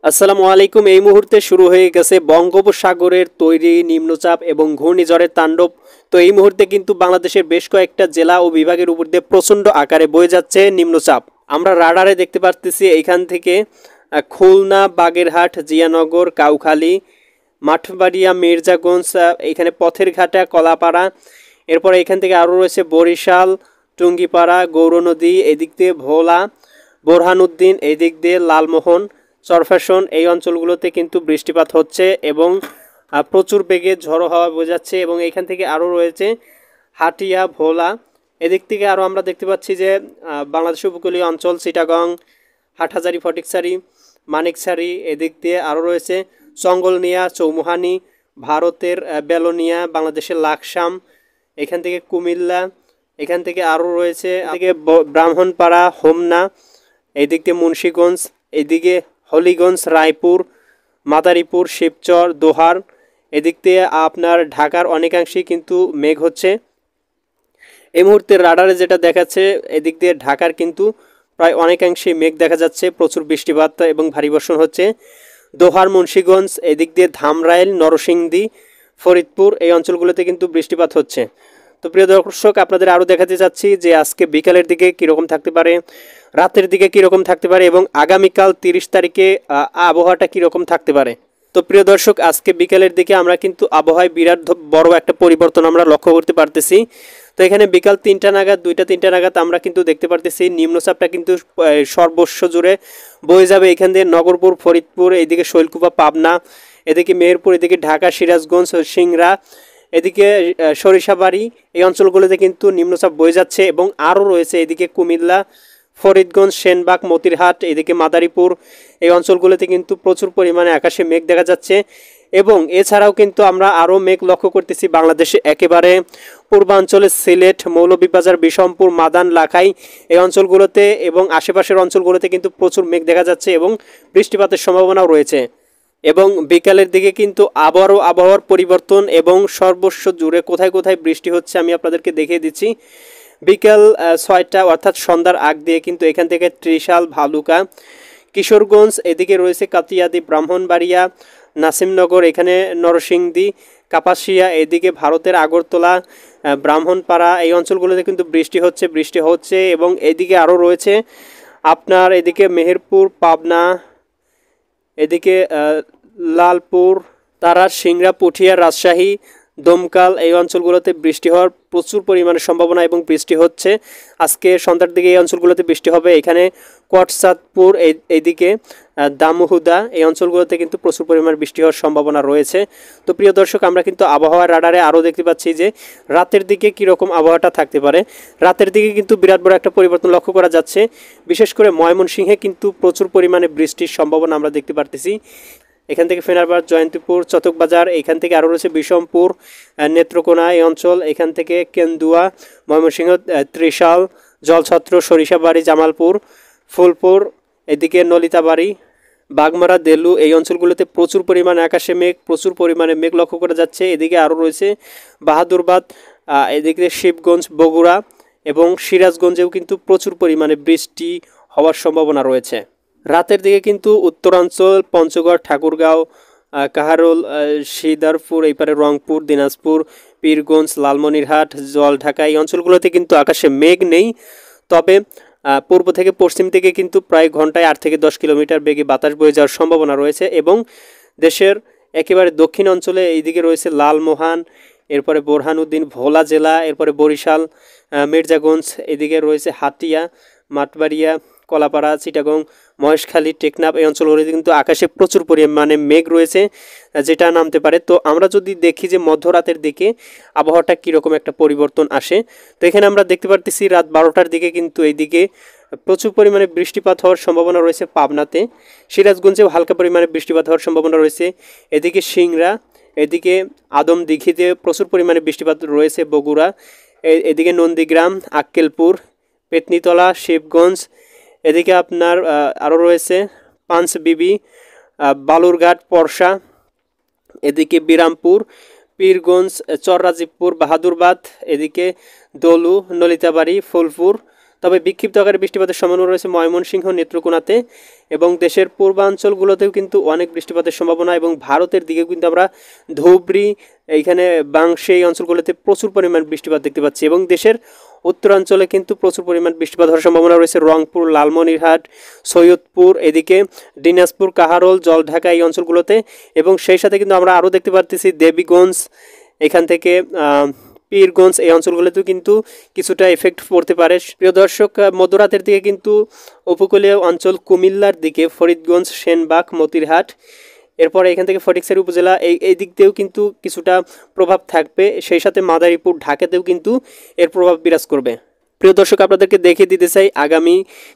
আসসালামু আলাইকুম। এই মুহূর্তে শুরু হয়ে গেছে বঙ্গোপসাগরের তৈরি নিম্নচাপ এবং ঘূর্ণিঝড়ের তাণ্ডব। তো এই মুহূর্তে কিন্তু বাংলাদেশের বেশ কয়েকটা জেলা ও বিভাগের উপর দিয়ে প্রচণ্ড আকারে বয়ে যাচ্ছে নিম্নচাপ। আমরা রাডারে দেখতে পাচ্ছি এইখান থেকে খুলনা, বাগেরহাট, জিয়ানগর, কাউখালী, মাঠবাড়িয়া, মির্জাগঞ্জ, এখানে পথের ঘাটা, কলাপাড়া, এরপরে এখান থেকে আরও রয়েছে বরিশাল, টুঙ্গিপাড়া, গৌরনদী, এদিক দিয়ে ভোলা, বোরহানউদ্দিন, এদিক দিয়ে লালমোহন, চরফ্যাশন, এই অঞ্চলগুলোতে কিন্তু বৃষ্টিপাত হচ্ছে এবং প্রচুর বেগে ঝড়ো হাওয়া বোঝাচ্ছে। এবং এখান থেকে আরও রয়েছে হাটিয়া, ভোলা, এদিক থেকে আরও আমরা দেখতে পাচ্ছি যে বাংলাদেশ উপকূলীয় অঞ্চল চিটাগং, হাটহাজারি, ফটিকছড়ি, মানিকছড়ি, এদিক দিয়ে আরও রয়েছে চঙ্গলনিয়া, চৌমুহানি, ভারতের বেলোনিয়া, বাংলাদেশের লাকসাম, এখান থেকে কুমিল্লা, এখান থেকে আরও রয়েছে এদিকে ব্রাহ্মণপাড়া, হোমনা, এদিক দিয়ে মুন্সীগঞ্জ, এদিকে হলিগঞ্জ, রায়পুর, মাদারীপুর, শিবচর, দোহার, এদিক দিয়ে আপনার ঢাকার অনেকাংশেই কিন্তু মেঘ হচ্ছে। এই মুহূর্তে রাডারে যেটা দেখাচ্ছে এদিক দিয়ে ঢাকার কিন্তু প্রায় অনেকাংশেই মেঘ দেখা যাচ্ছে, প্রচুর বৃষ্টিপাত এবং ভারী বর্ষণ হচ্ছে। দোহার, মুন্সীগঞ্জ, এদিক দিয়ে ধামরাইল, নরসিংদী, ফরিদপুর, এই অঞ্চলগুলোতে কিন্তু বৃষ্টিপাত হচ্ছে। তো প্রিয় দর্শক, আপনাদের আরও দেখাতে চাচ্ছি যে আজকে বিকালের দিকে কীরকম থাকতে পারে, রাতের দিকে কীরকম থাকতে পারে এবং আগামীকাল 30 তারিখে আবহাওয়াটা কীরকম থাকতে পারে। তো প্রিয় দর্শক, আজকে বিকালের দিকে আমরা কিন্তু আবহাওয়ায় বিরাট বড় একটা পরিবর্তন আমরা লক্ষ্য করতে পারতেছি। তো এখানে বিকাল 3টা নাগাদ, 2টা-3টা নাগাদ আমরা কিন্তু দেখতে পারতেছি নিম্নচাপটা কিন্তু সর্বস্ব জুড়ে বয়ে যাবে। এখান দিয়ে নগরপুর, ফরিদপুর, এদিকে শৈলকুপা, পাবনা, এদিকে মেহেরপুর, এদিকে ঢাকা, সিরাজগঞ্জ, সিংড়া, এদিকে সরিষাবাড়ি, এই অঞ্চলগুলোতে কিন্তু নিম্নচাপ বয়ে যাচ্ছে। এবং আরও রয়েছে এদিকে কুমিল্লা, ফরিদগঞ্জ, সেনবাগ, মতিরহাট, এদিকে মাদারীপুর, এই অঞ্চলগুলোতে কিন্তু প্রচুর পরিমাণে আকাশে মেঘ দেখা যাচ্ছে। এবং এছাড়াও কিন্তু আমরা আরও মেঘ লক্ষ্য করতেছি বাংলাদেশে একেবারে পূর্বাঞ্চলে সিলেট, মৌলভীবাজার, বিশম্পুর, মাদান, লাখাই, এই অঞ্চলগুলোতে এবং আশেপাশের অঞ্চলগুলোতে কিন্তু প্রচুর মেঘ দেখা যাচ্ছে এবং বৃষ্টিপাতের সম্ভাবনাও রয়েছে। এবং বিকালের দিকে কিন্তু আবারও আবহাওয়ার পরিবর্তন এবং সর্বস্ব জুড়ে কোথায় কোথায় বৃষ্টি হচ্ছে আমি আপনাদেরকে দেখিয়ে দিচ্ছি। বিকাল 6টা অর্থাৎ সন্ধ্যার আগ দিয়ে কিন্তু এখান থেকে ত্রিশাল, ভালুকা, কিশোরগঞ্জ, এদিকে রয়েছে কাতিয়াদি, ব্রাহ্মণবাড়িয়া, নাসিমনগর, এখানে নরসিংদী, কাপাসিয়া, এদিকে ভারতের আগরতলা, ব্রাহ্মণপাড়া, এই অঞ্চলগুলোতে কিন্তু বৃষ্টি হচ্ছে। এবং এদিকে আরও রয়েছে আপনার এদিকে মেহেরপুর, পাবনা, এদিকে লালপুর, তারার, সিংড়া, পুঠিয়া, রাজশাহী, দমকাল, এই অঞ্চলগুলোতে বৃষ্টি হওয়ার প্রচুর পরিমাণে সম্ভাবনা এবং বৃষ্টি হচ্ছে। আজকে সন্ধ্যার দিকে এই অঞ্চলগুলোতে বৃষ্টি হবে। এখানে কোটচাঁদপুর, এইদিকে দামুহুদা, এই অঞ্চলগুলোতে কিন্তু প্রচুর পরিমাণে বৃষ্টি হওয়ার সম্ভাবনা রয়েছে। তো প্রিয় দর্শক, আমরা কিন্তু আবহাওয়ার রাডারে আরও দেখতে পাচ্ছি যে রাতের দিকে কীরকম আবহাওয়াটা থাকতে পারে। রাতের দিকে কিন্তু বিরাট বড় একটা পরিবর্তন লক্ষ্য করা যাচ্ছে। বিশেষ করে ময়মনসিংহে কিন্তু প্রচুর পরিমাণে বৃষ্টির সম্ভাবনা আমরা দেখতে পারতেছি। এখান থেকে ফেনারবাদ, জয়ন্তীপুর, চতকবাজার, এখান থেকে আরও রয়েছে বিশমপুর, নেত্রকোনা, এই অঞ্চল, এখান থেকে কেন্দুয়া, ময়মনসিংহ, ত্রিশাল, জলছত্র, সরিষাবাড়ি, জামালপুর, ফুলপুর, এদিকে নলিতাবাড়ি, বাগমারা, দেলু, এই অঞ্চলগুলোতে প্রচুর পরিমাণে আকাশে মেঘ, প্রচুর পরিমাণে মেঘ লক্ষ্য করা যাচ্ছে। এদিকে আরও রয়েছে বাহাদুরবাদ, এদিকে শিবগঞ্জ, বগুড়া এবং সিরাজগঞ্জেও কিন্তু প্রচুর পরিমাণে বৃষ্টি হওয়ার সম্ভাবনা রয়েছে। রাতের দিকে কিন্তু উত্তরাঞ্চল, পঞ্চগড়, ঠাকুরগাঁও, কাহারোল, শিদারপুর, এইপারে রংপুর, দিনাজপুর, পীরগঞ্জ, লালমনিরহাট, জলঢাকা, এই অঞ্চলগুলোতে কিন্তু আকাশে মেঘ নেই। তবে পূর্ব থেকে পশ্চিম থেকে কিন্তু প্রায় ঘন্টায় 8 থেকে 10 কিলোমিটার বেগে বাতাস বয়ে যাওয়ার সম্ভাবনা রয়েছে। এবং দেশের একেবারে দক্ষিণ অঞ্চলে এইদিকে রয়েছে লালমোহন, এরপরে বোরহানউদ্দিন, ভোলা জেলা, এরপরে বরিশাল, মির্জাগঞ্জ, এদিকে রয়েছে হাতিয়া, মাঠবাড়িয়া, কলাপাড়া, চিটাগং, মহেশখালী, টেকনাফ, এই অঞ্চলগুলিতে কিন্তু আকাশে প্রচুর পরিমাণে মেঘ রয়েছে, যেটা নামতে পারে। তো আমরা যদি দেখি যে মধ্যরাতের দিকে আবহাওয়াটা কীরকম একটা পরিবর্তন আসে, তো এখানে আমরা দেখতে পারতেছি রাত 12টার দিকে কিন্তু এইদিকে প্রচুর পরিমাণে বৃষ্টিপাত হওয়ার সম্ভাবনা রয়েছে পাবনাতে, সিরাজগঞ্জেও হালকা পরিমাণে বৃষ্টিপাত হওয়ার সম্ভাবনা রয়েছে, এদিকে সিংড়া, এদিকে আদমদিঘিতে প্রচুর পরিমাণে বৃষ্টিপাত রয়েছে, বগুড়া, এদিকে নন্দীগ্রাম, আক্কেলপুর, পেতনিতলা, শিবগঞ্জ, এদিকে আপনার আরও রয়েছে পাঁচবিবি, বালুরঘাট, পরশা, এদিকে বিরামপুর, পীরগঞ্জ, চররাজীবপুর, বাহাদুরবাদ, এদিকে দলু, নলিতাবাড়ি, ফুলপুর, তবে বিক্ষিপ্ত আকারে বৃষ্টিপাতের সম্ভাবনা রয়েছে ময়মনসিংহ, নেত্রকোনাতে এবং দেশের পূর্বাঞ্চলগুলোতেও কিন্তু অনেক বৃষ্টিপাতের সম্ভাবনা, এবং ভারতের দিকেও কিন্তু আমরা ধুবড়ি, এইখানে বাংশে, এই অঞ্চলগুলোতে প্রচুর পরিমাণ বৃষ্টিপাত দেখতে পাচ্ছি, এবং দেশের উত্তরাঞ্চলে কিন্তু প্রচুর পরিমাণ বৃষ্টিপাত হওয়ার সম্ভাবনা রয়েছে রংপুর, লালমনিরহাট, সৈয়দপুর, এদিকে দিনাজপুর, কাহারোল, জলঢাকা, এই অঞ্চলগুলোতে। এবং সেই সাথে কিন্তু আমরা আরও দেখতে পাচ্ছি দেবীগঞ্জ, এখান থেকে পীরগঞ্জ, এই অঞ্চলগুলোতেও কিন্তু কিছুটা এফেক্ট পড়তে পারে। প্রিয় দর্শক, মধ্যরাতের দিকে কিন্তু উপকূলীয় অঞ্চল কুমিল্লার দিকে ফরিদগঞ্জ, সেনবাগ, মতিরহাট, এরপরে এখান থেকে ফটিকছড়ি উপজেলা, এই দিক দিয়েও কিন্তু কিছুটা প্রভাব থাকবে। সেই সাথে মাদারীপুর, ঢাকাতেও কিন্তু এর প্রভাব বিরাজ করবে। প্রিয় দর্শক, আপনাদেরকে দেখিয়ে দিতে চাই আগামী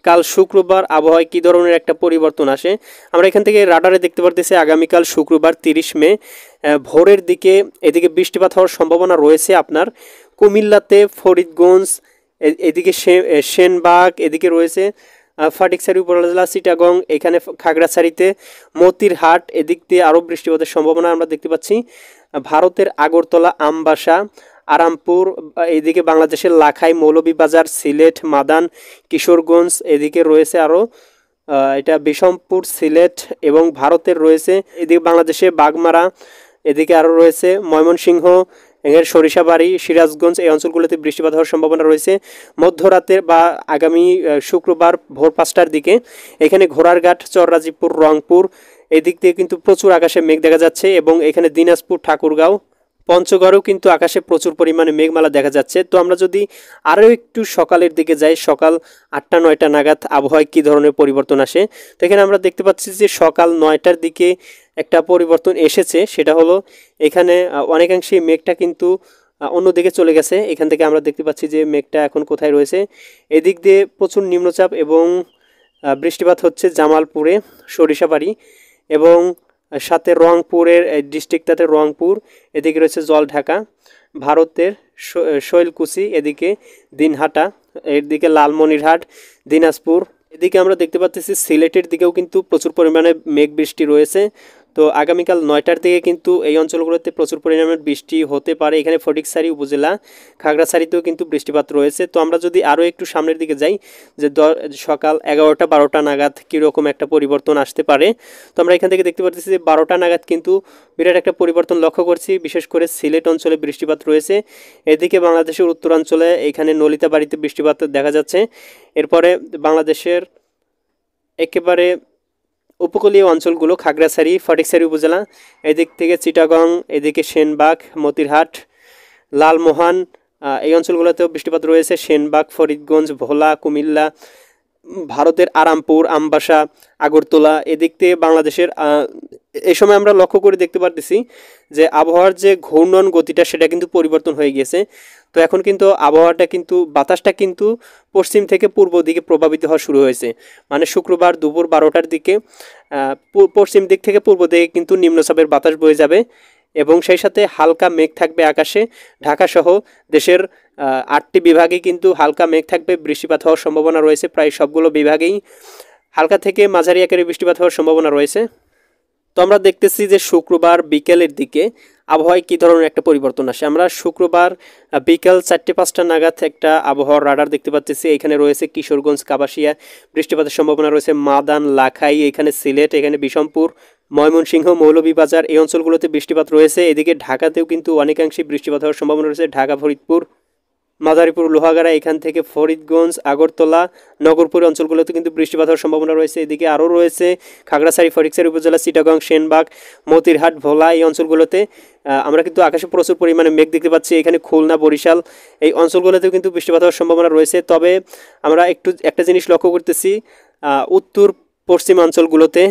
কাল শুক্রবার আবহাওয়ায় কী ধরনের একটা পরিবর্তন আসে। আমরা এখান থেকে রাডারে দেখতে পারতেছি আগামীকাল শুক্রবার 30 মে ভোরের দিকে এদিকে বৃষ্টিপাত হওয়ার সম্ভাবনা রয়েছে আপনার কুমিল্লাতে, ফরিদগঞ্জ, এদিকে সেনবাগ, এদিকে রয়েছে ফটিকছড়ি উপজেলা, চিটাগং, এখানে খাগড়াছড়িতে, মতিরহাট, এদিক দিয়ে আরও বৃষ্টিপাতের সম্ভাবনা আমরা দেখতে পাচ্ছি। ভারতের আগরতলা, আমবাসা, আরামপুর, এদিকে বাংলাদেশের লাখাই, মৌলভীবাজার, সিলেট, মাদান, কিশোরগঞ্জ, এদিকে রয়েছে আরও এটা বিষমপুর, সিলেট, এবং ভারতের রয়েছে এদিকে বাংলাদেশে বাগমারা, এদিকে আরও রয়েছে ময়মনসিংহ, এর সরিষাবাড়ি, সিরাজগঞ্জ, এই অঞ্চলগুলোতে বৃষ্টিপাত হওয়ার সম্ভাবনা রয়েছে মধ্যরাতের বা আগামী শুক্রবার ভোর 5টার দিকে। এখানে ঘোড়ারঘাট, চররাজীপুর, রংপুর, এদিক দিয়ে কিন্তু প্রচুর আকাশে মেঘ দেখা যাচ্ছে, এবং এখানে দিনাজপুর, ঠাকুরগাঁও, পঞ্চগড়েও কিন্তু আকাশে প্রচুর পরিমাণে মেঘমালা দেখা যাচ্ছে। তো আমরা যদি আরও একটু সকালের দিকে যাই, সকাল 8টা-9টা নাগাদ আবহাওয়ায় কী ধরনের পরিবর্তন আসে, তো এখানে আমরা দেখতে পাচ্ছি যে সকাল 9টার দিকে একটা পরিবর্তন এসেছে। সেটা হলো এখানে অনেকাংশে মেঘটা কিন্তু অন্যদিকে চলে গেছে। এখান থেকে আমরা দেখতে পাচ্ছি যে মেঘটা এখন কোথায় রয়েছে, এদিক দিয়ে প্রচুর নিম্নচাপ এবং বৃষ্টিপাত হচ্ছে জামালপুরে, সরিষাবাড়ি, এবং সাথে রংপুরের ডিস্ট্রিক্টটাতে রংপুর, এদিকে রয়েছে জলঢাকা, ভারতের শৈলকুচি, এদিকে দিনহাটা, এদিকে লালমনিরহাট, দিনাজপুর, এদিকে আমরা দেখতে পাচ্ছি সিলেটের দিকেও কিন্তু প্রচুর পরিমাণে মেঘ বৃষ্টি রয়েছে। তো আগামীকাল 9টার দিকে কিন্তু এই অঞ্চলগুলোতে প্রচুর পরিমাণে বৃষ্টি হতে পারে। এখানে ফটিকছড়ি উপজেলা, খাগড়াছড়িতেও কিন্তু বৃষ্টিপাত রয়েছে। তো আমরা যদি আরও একটু সামনের দিকে যাই, যে সকাল 11টা-12টা নাগাদ কীরকম একটা পরিবর্তন আসতে পারে, তো আমরা এখান থেকে দেখতে পাচ্ছি যে 12টা নাগাদ কিন্তু বিরাট একটা পরিবর্তন লক্ষ্য করছি। বিশেষ করে সিলেট অঞ্চলে বৃষ্টিপাত রয়েছে, এদিকে বাংলাদেশের উত্তরাঞ্চলে এখানে নলিতাবাড়িতে বৃষ্টিপাত দেখা যাচ্ছে। এরপরে বাংলাদেশের একেবারে উপকূলীয় অঞ্চলগুলো খাগড়াছড়ি, ফটিকছড়ি উপজেলা, এদিক থেকে চিটাগং, এদিকে সেনবাগ, মতিরহাট, লালমোহন, এই অঞ্চলগুলোতেও বৃষ্টিপাত রয়েছে। সেনবাগ, ফরিদগঞ্জ, ভোলা, কুমিল্লা, ভারতের আরামপুর, আমবাসা, আগরতলা, এদিক থেকে বাংলাদেশের এই সময় আমরা লক্ষ্য করে দেখতে পারতেছি যে আবহাওয়ার যে ঘূর্ণন গতিটা সেটা কিন্তু পরিবর্তন হয়ে গেছে। তো এখন কিন্তু আবহাওয়াটা কিন্তু বাতাসটা কিন্তু পশ্চিম থেকে পূর্ব দিকে প্রভাবিত হওয়া শুরু হয়েছে। মানে শুক্রবার দুপুর 12টার দিকে পশ্চিম দিক থেকে পূর্ব দিকে কিন্তু নিম্নচাপের বাতাস বয়ে যাবে, এবং সেই সাথে হালকা মেঘ থাকবে আকাশে। ঢাকাসহ দেশের 8টি বিভাগে কিন্তু হালকা মেঘ থাকবে, বৃষ্টিপাত হওয়ার সম্ভাবনা রয়েছে। প্রায় সবগুলো বিভাগেই হালকা থেকে মাঝারি আকারে বৃষ্টিপাত হওয়ার সম্ভাবনা রয়েছে। তো আমরা দেখতেছি যে শুক্রবার বিকেলের দিকে আবহাওয়ায় কী ধরনের একটা পরিবর্তন আসে। আমরা শুক্রবার বিকেল 4টে-5টা নাগাদ একটা আবহাওয়ার রাডার দেখতে পাচ্ছি। এখানে রয়েছে কিশোরগঞ্জ, কাপাসিয়া, বৃষ্টিপাতের সম্ভাবনা রয়েছে মাদান, লাখাই, এখানে সিলেট, এখানে বিষমপুর, ময়মনসিংহ, মৌলভীবাজার, এই অঞ্চলগুলোতে বৃষ্টিপাত রয়েছে। এদিকে ঢাকাতেও কিন্তু অনেকাংশে বৃষ্টিপাত হওয়ার সম্ভাবনা রয়েছে। ঢাকা, ফরিদপুর, মাদারীপুর, লোহাগাড়া, এখান থেকে ফরিদগঞ্জ, আগরতলা, নগরপুর অঞ্চলগুলোতে কিন্তু বৃষ্টিপাত হওয়ার সম্ভাবনা রয়েছে। এদিকে আরও রয়েছে খাগড়াছড়ি, ফটিকছড়ি উপজেলা, চিটাগং, সেনবাগ, মতিরহাট, ভোলা, এই অঞ্চলগুলোতে আমরা কিন্তু আকাশে প্রচুর পরিমাণে মেঘ দেখতে পাচ্ছি। এখানে খুলনা, বরিশাল, এই অঞ্চলগুলোতেও কিন্তু বৃষ্টিপাত হওয়ার সম্ভাবনা রয়েছে। তবে আমরা একটা জিনিস লক্ষ্য করতেছি, উত্তর পশ্চিমাঞ্চলগুলোতে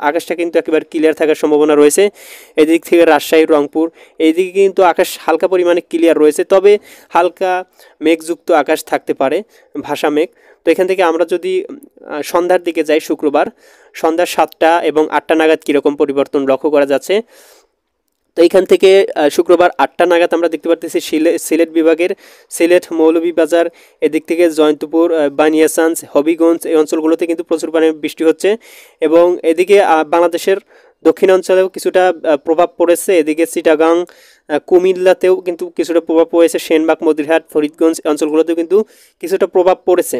আকাশটা কিন্তু একেবারে ক্লিয়ার থাকার সম্ভাবনা রয়েছে। এদিক থেকে রাজশাহী, রংপুর, এইদিকে কিন্তু আকাশ হালকা পরিমাণে ক্লিয়ার রয়েছে, তবে হালকা মেঘযুক্ত আকাশ থাকতে পারে, ভাসা মেঘ। তো এখান থেকে আমরা যদি সন্ধ্যার দিকে যাই, শুক্রবার সন্ধ্যা 7টা এবং 8টা নাগাদ কীরকম পরিবর্তন লক্ষ্য করা যাচ্ছে। তো এইখান থেকে শুক্রবার 8টা নাগাদ আমরা দেখতে পাচ্ছি সিলেট বিভাগের সিলেট, মৌলভীবাজার, এদিক থেকে জয়ন্তপুর, বানিয়াচাঞ্জ, হবিগঞ্জ, এই অঞ্চলগুলোতে কিন্তু প্রচুর পরিমাণে বৃষ্টি হচ্ছে, এবং এদিকে বাংলাদেশের দক্ষিণাঞ্চলেও কিছুটা প্রভাব পড়েছে। এদিকে চিটাগাং, কুমিল্লাতেও কিন্তু কিছুটা প্রভাব পড়েছে, সেনবাগ, মদিরহাট, ফরিদগঞ্জ অঞ্চলগুলোতেও কিন্তু কিছুটা প্রভাব পড়েছে।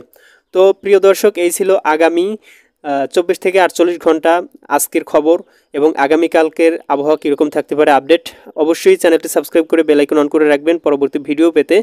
তো প্রিয় দর্শক, এই ছিল আগামী 24 থেকে 48 ঘন্টা আজকের খবর এবং আগামীকালকের আবহাওয়া কীরকম থাকতে পারে আপডেট। অবশ্যই চ্যানেলটি সাবস্ক্রাইব করে বেল আইকন অন করে রাখবেন পরবর্তী ভিডিও পেতে।